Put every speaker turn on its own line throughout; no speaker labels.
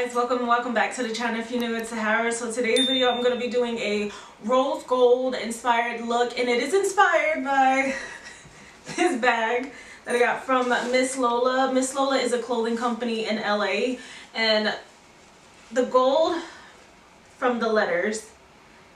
guys, welcome back to the channel. If you're new, it's Sahara. So today's video I'm going to be doing a rose gold inspired look, and it is inspired by this bag that I got from Miss Lola. Miss Lola is a clothing company in LA, and the gold from the letters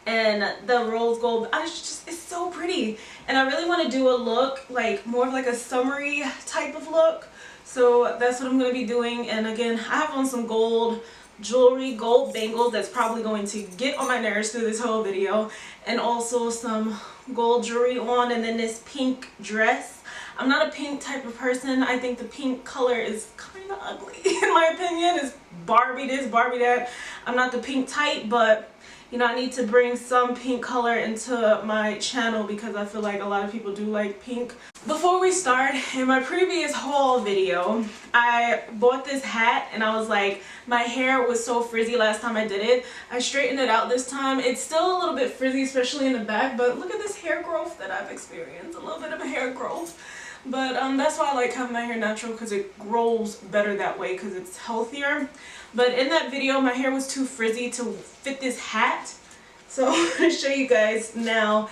and the rose gold, it's so pretty, and I really want to do a look like more of like a summery type of look. So that's what I'm going to be doing. And again, I have on some gold jewelry, gold bangles that's probably going to get on my nerves through this whole video, and also some gold jewelry on, and then this pink dress. I'm not a pink type of person. I think the pink color is kind of ugly in my opinion. It's Barbie this, Barbie that. I'm not the pink type, but you know, I need to bring some pink color into my channel because I feel like a lot of people do like pink. Before we start, in my previous haul video, I bought this hat and I was like, my hair was so frizzy last time I did it. I straightened it out this time. It's still a little bit frizzy, especially in the back, but look at this hair growth that I've experienced. A little bit of a hair growth. But that's why I like having my hair natural, because it grows better that way because it's healthier. But in that video, my hair was too frizzy to fit this hat. So I'm going to show you guys now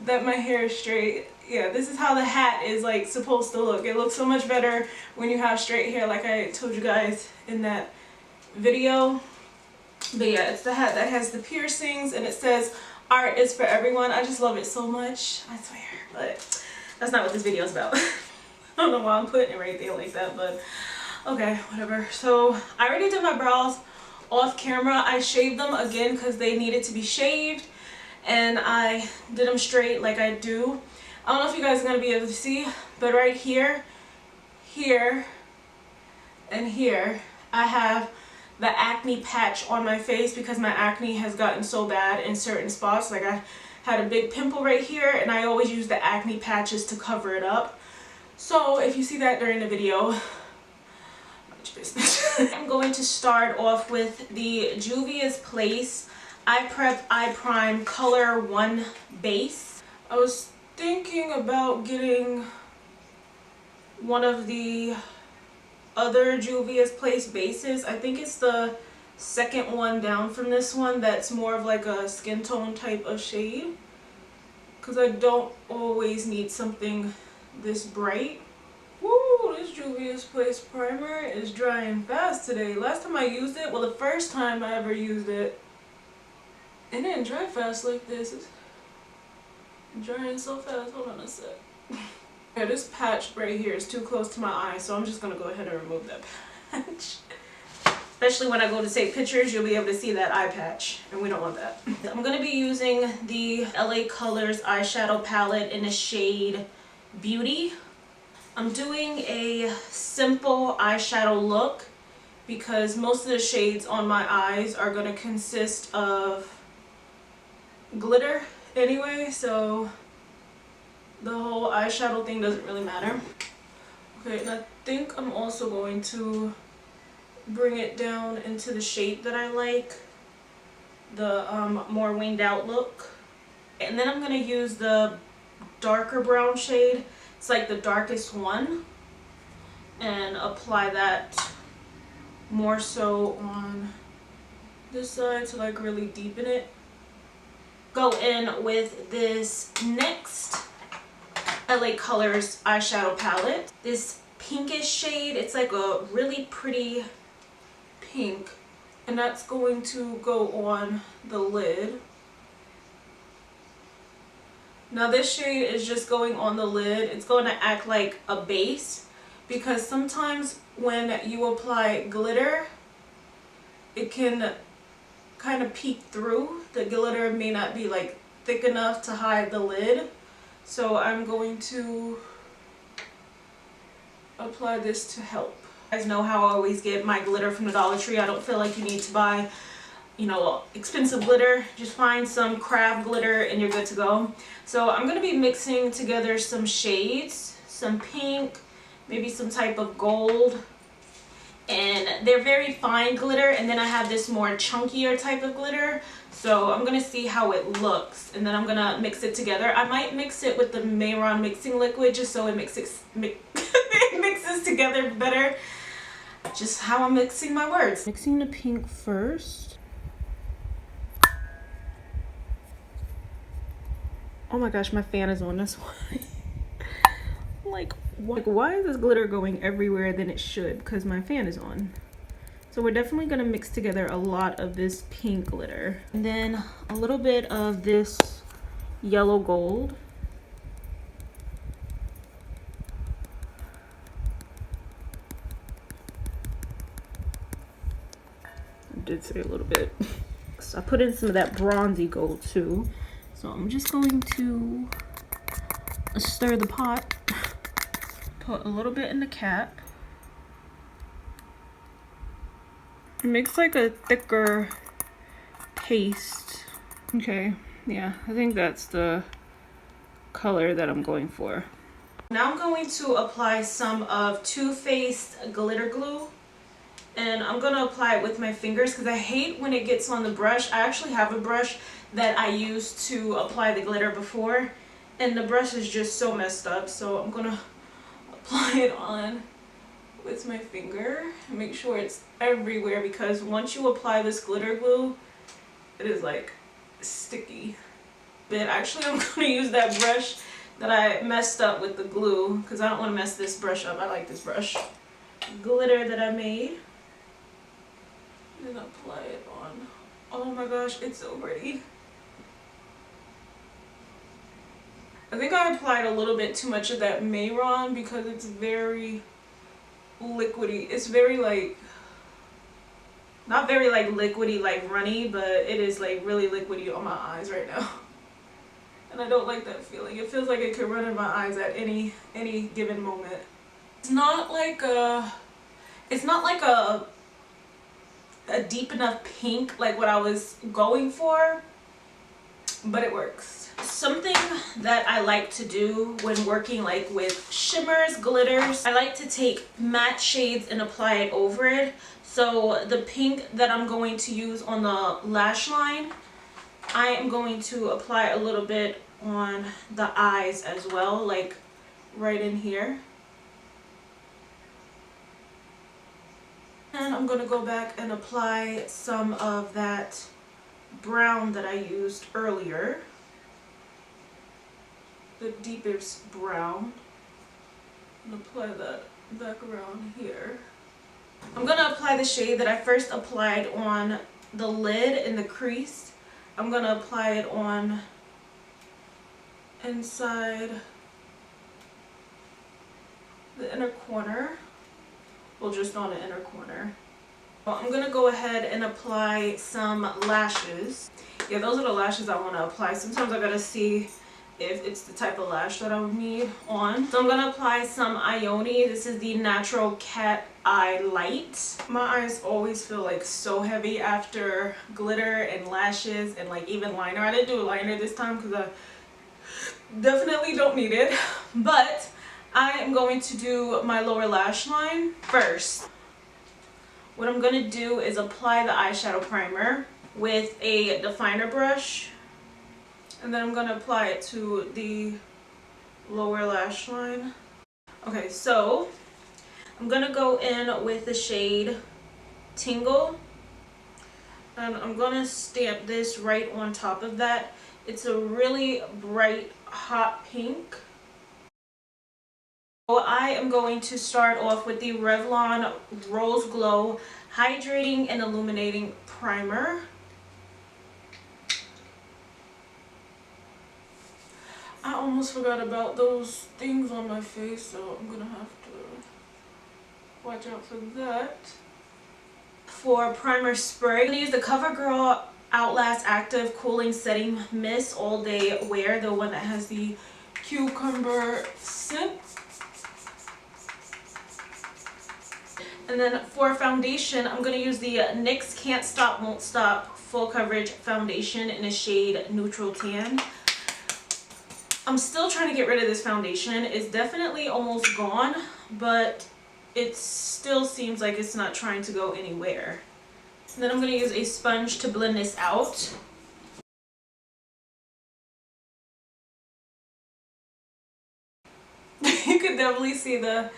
that my hair is straight. Yeah, this is how the hat is like supposed to look. It looks so much better when you have straight hair, like I told you guys in that video. But yeah, it's the hat that has the piercings, and it says art is for everyone. I just love it so much, I swear. But that's not what this video is about. I don't know why I'm putting it right there like that, but okay, whatever. So I already did my brows off camera. I shaved them again because they needed to be shaved, and I did them straight like I do. I don't know if you guys are going to be able to see, but right here, here, and here, I have the acne patch on my face because my acne has gotten so bad in certain spots. Like I had a big pimple right here, and I always use the acne patches to cover it up. So if you see that during the video, I'm going to start off with the Juvia's Place Eye Prep Eye Prime Color 1 base. I was thinking about getting one of the other Juvia's Place bases. I think it's the second one down from this one that's more of like a skin tone type of shade, because I don't always need something this bright. Woo, this Juvia's Place primer is drying fast today. Last time I used it, well, the first time I ever used it, it didn't dry fast like this. It's drying so fast. Hold on a sec. Yeah, this patch right here is too close to my eye, so I'm just gonna go ahead and remove that patch. Especially when I go to take pictures, you'll be able to see that eye patch, and we don't want that. I'm gonna be using the LA Colors eyeshadow palette in the shade Beauty. I'm doing a simple eyeshadow look because most of the shades on my eyes are going to consist of glitter anyway, so the whole eyeshadow thing doesn't really matter. Okay, and I think I'm also going to bring it down into the shape that I like, the more winged out look. And then I'm going to use the darker brown shade. It's like the darkest one, and apply that more so on this side to like really deepen it. Go in with this next LA Colors eyeshadow palette. This pinkish shade, it's like a really pretty pink, and that's going to go on the lid. Now this shade is just going on the lid. It's going to act like a base, because sometimes when you apply glitter, it can kind of peek through. The glitter may not be like thick enough to hide the lid. So I'm going to apply this to help. You guys know how I always get my glitter from the Dollar Tree. I don't feel like you need to buy, you know, expensive glitter. Just find some craft glitter and you're good to go. So I'm going to be mixing together some shades, some pink, maybe some type of gold, and they're very fine glitter, and then I have this more chunkier type of glitter. So I'm going to see how it looks, and then I'm going to mix it together. I might mix it with the Mayron mixing liquid just so it mixes together better. just how I'm mixing my words. Mixing the pink first. Oh my gosh, my fan is on this one. Like why is this glitter going everywhere than it should? Because my fan is on. So we're definitely gonna mix together a lot of this pink glitter. And then a little bit of this yellow gold. I did say a little bit. So I put in some of that bronzy gold too. So I'm just going to stir the pot. Put a little bit in the cap. It makes like a thicker paste. Okay, yeah, I think that's the color that I'm going for. Now I'm going to apply some of Too Faced glitter glue. And I'm going to apply it with my fingers because I hate when it gets on the brush. I actually have a brush that I used to apply the glitter before. And the brush is just so messed up. So I'm going to apply it on with my finger and make sure it's everywhere, because once you apply this glitter glue, it is like sticky. But actually I'm going to use that brush that I messed up with the glue because I don't want to mess this brush up. I like this brush. Glitter that I made. And apply it on. Oh my gosh, it's so pretty. I think I applied a little bit too much of that Mayron because it's very liquidy. It's very like, not very like liquidy, like runny, but it is like really liquidy on my eyes right now. And I don't like that feeling. It feels like it could run in my eyes at any given moment. It's not like a deep enough pink like what I was going for, but it works. Something that I like to do when working like with shimmers, glitters, I like to take matte shades and apply it over it. So the pink that I'm going to use on the lash line, I am going to apply a little bit on the eyes as well, like right in here. And I'm going to go back and apply some of that brown that I used earlier. The deepest brown. And apply that back around here. I'm going to apply the shade that I first applied on the lid in the crease. I'm going to apply it on inside the inner corner. Well, just on the inner corner. Well, I'm going to go ahead and apply some lashes. Yeah, those are the lashes I want to apply. Sometimes I got to see if it's the type of lash that I would need on. So I'm going to apply some Ioni. This is the Natural Cat Eye Light. My eyes always feel like so heavy after glitter and lashes and like even liner. I didn't do a liner this time because I definitely don't need it. But I am going to do my lower lash line first. What I'm going to do is apply the eyeshadow primer with a definer brush. And then I'm going to apply it to the lower lash line. Okay, so I'm going to go in with the shade Tingle. And I'm going to stamp this right on top of that. It's a really bright, hot pink. So I am going to start off with the Revlon Rose Glow Hydrating and Illuminating Primer. I almost forgot about those things on my face, so I'm gonna have to watch out for that. For primer spray, I'm gonna use the CoverGirl Outlast Active Cooling Setting Mist All Day Wear, the one that has the cucumber scent. And then for foundation, I'm going to use the NYX Can't Stop Won't Stop Full Coverage Foundation in a shade Neutral Tan. I'm still trying to get rid of this foundation. It's definitely almost gone, but it still seems like it's not trying to go anywhere. And then I'm going to use a sponge to blend this out. You can definitely see the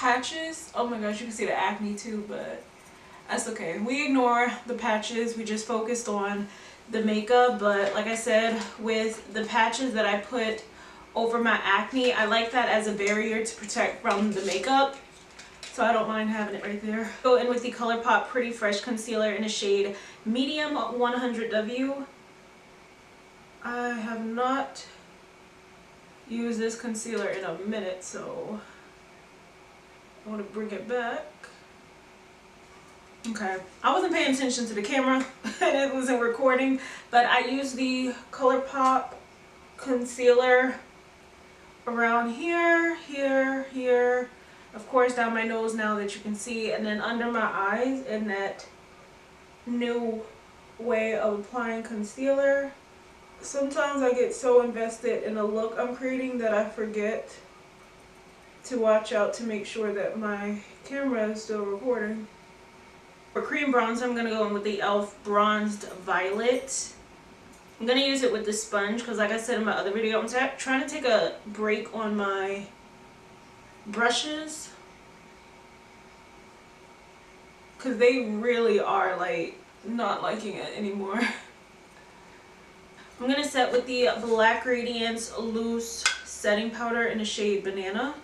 patches. Oh my gosh, you can see the acne too, but that's okay. We ignore the patches. We just focused on the makeup. But like I said, with the patches that I put over my acne, I like that as a barrier to protect from the makeup. So I don't mind having it right there. Go in with the ColourPop Pretty Fresh Concealer in a shade Medium 100W. I have not used this concealer in a minute, so I want to bring it back. Okay, I wasn't paying attention to the camera and it wasn't recording, but I used the ColourPop concealer around here, here, of course down my nose now that you can see, and then under my eyes in that new way of applying concealer. Sometimes I get so invested in the look I'm creating that I forget to watch out to make sure that my camera is still recording. For cream bronzer, I'm going to go in with the e.l.f. Bronzed Violet. I'm going to use it with the sponge because like I said in my other video, I'm trying to take a break on my brushes because they really are like not liking it anymore. I'm going to set with the Black Radiance Loose Setting Powder in the shade Banana.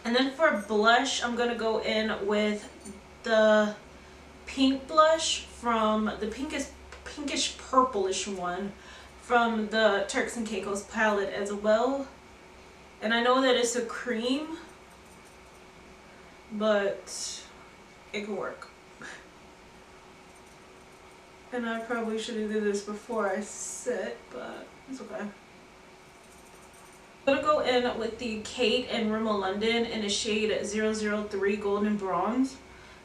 And then for blush, I'm going to go in with the pink blush from the pinkish purplish one from the Turks and Caicos palette as well. And I know that it's a cream, but it could work. And I probably should have did this before I set, but it's okay. I'm going to go in with the Kate and Rimmel London in a shade 003 Golden Bronze.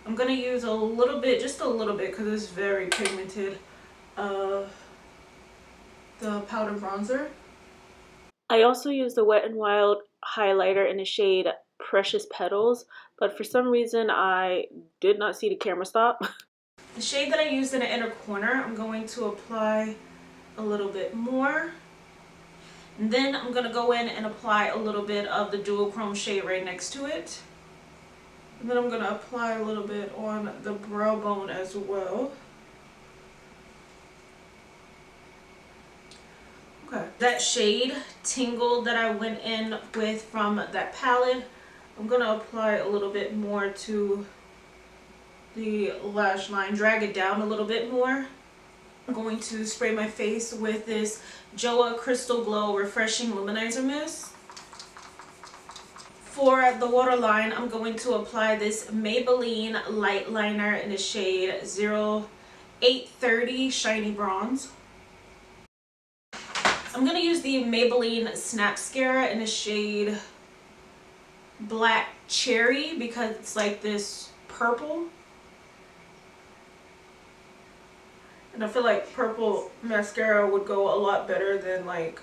I'm going to use a little bit, just a little bit, because it's very pigmented, the powder bronzer. I also used the Wet n Wild highlighter in the shade Precious Petals, but for some reason I did not see the camera stop. The shade that I used in the inner corner, I'm going to apply a little bit more. And then I'm going to go in and apply a little bit of the dual chrome shade right next to it. And then I'm going to apply a little bit on the brow bone as well. Okay. That shade, Tingle, that I went in with from that palette, I'm going to apply a little bit more to the lash line, drag it down a little bit more. I'm going to spray my face with this JOA Crystal Glow Refreshing Luminizer Mist. For the waterline, I'm going to apply this Maybelline Light Liner in the shade 0830 Shiny Bronze. I'm going to use the Maybelline Snap Mascara in the shade Black Cherry because it's like this purple. And I feel like purple mascara would go a lot better than like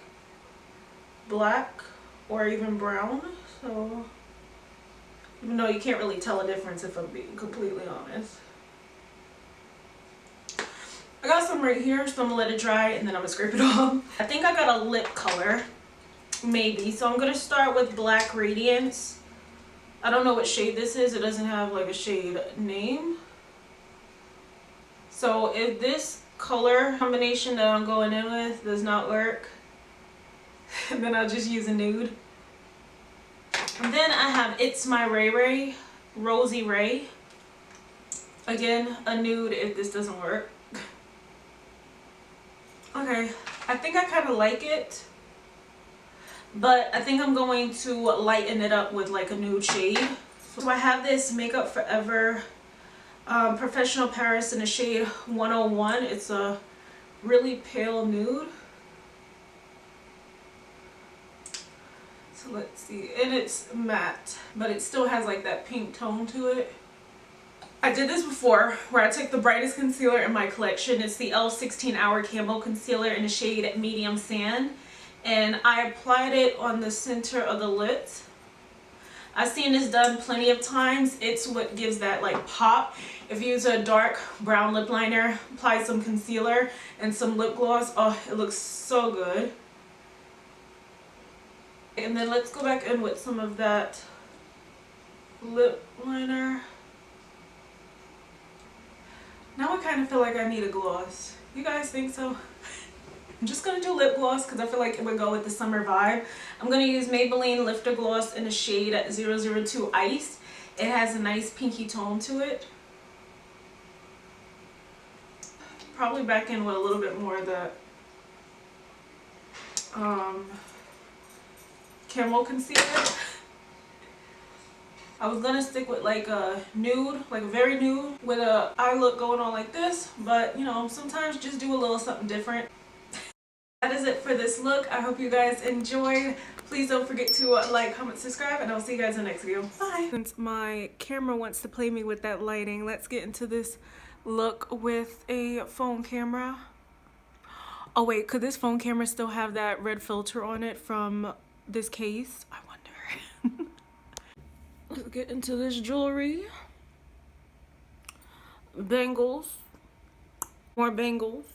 black or even brown. So, even though you can't really tell a difference if I'm being completely honest. I got some right here, so I'm gonna let it dry and then I'm gonna scrape it off. I think I got a lip color, maybe. So I'm gonna start with Black Radiance. I don't know what shade this is. It doesn't have like a shade name. So if this color combination that I'm going in with does not work, then I'll just use a nude. And then I have It's My Ray Ray, Rosy Ray. Again, a nude if this doesn't work. Okay, I think I kind of like it, but I think I'm going to lighten it up with like a nude shade. So I have this Makeup Forever Professional Paris in the shade 101. It's a really pale nude. So let's see, and it's matte, but it still has like that pink tone to it. I did this before where I took the brightest concealer in my collection. It's the e.l.f. 16 Hour Camo Concealer in the shade Medium Sand, and I applied it on the center of the lips. I've seen this done plenty of times. It's what gives that like pop. If you use a dark brown lip liner, apply some concealer and some lip gloss, oh, it looks so good. And then let's go back in with some of that lip liner. Now I kind of feel like I need a gloss. You guys think so? I'm just going to do lip gloss because I feel like it would go with the summer vibe. I'm going to use Maybelline Lifter Gloss in the shade 002 Ice. It has a nice pinky tone to it. Probably back in with a little bit more of the Camo concealer. I was gonna stick with like a nude, like a very nude, with a eye look going on like this, but you know, sometimes just do a little something different. That is it for this look. I hope you guys enjoyed. Please don't forget to like, comment, subscribe, and I'll see you guys in the next video. Bye. Since my camera wants to play me with that lighting, let's get into this look with a phone camera. Oh wait, could this phone camera still have that red filter on it from this case? I wonder. Let's get into this jewelry. Bangles. More bangles.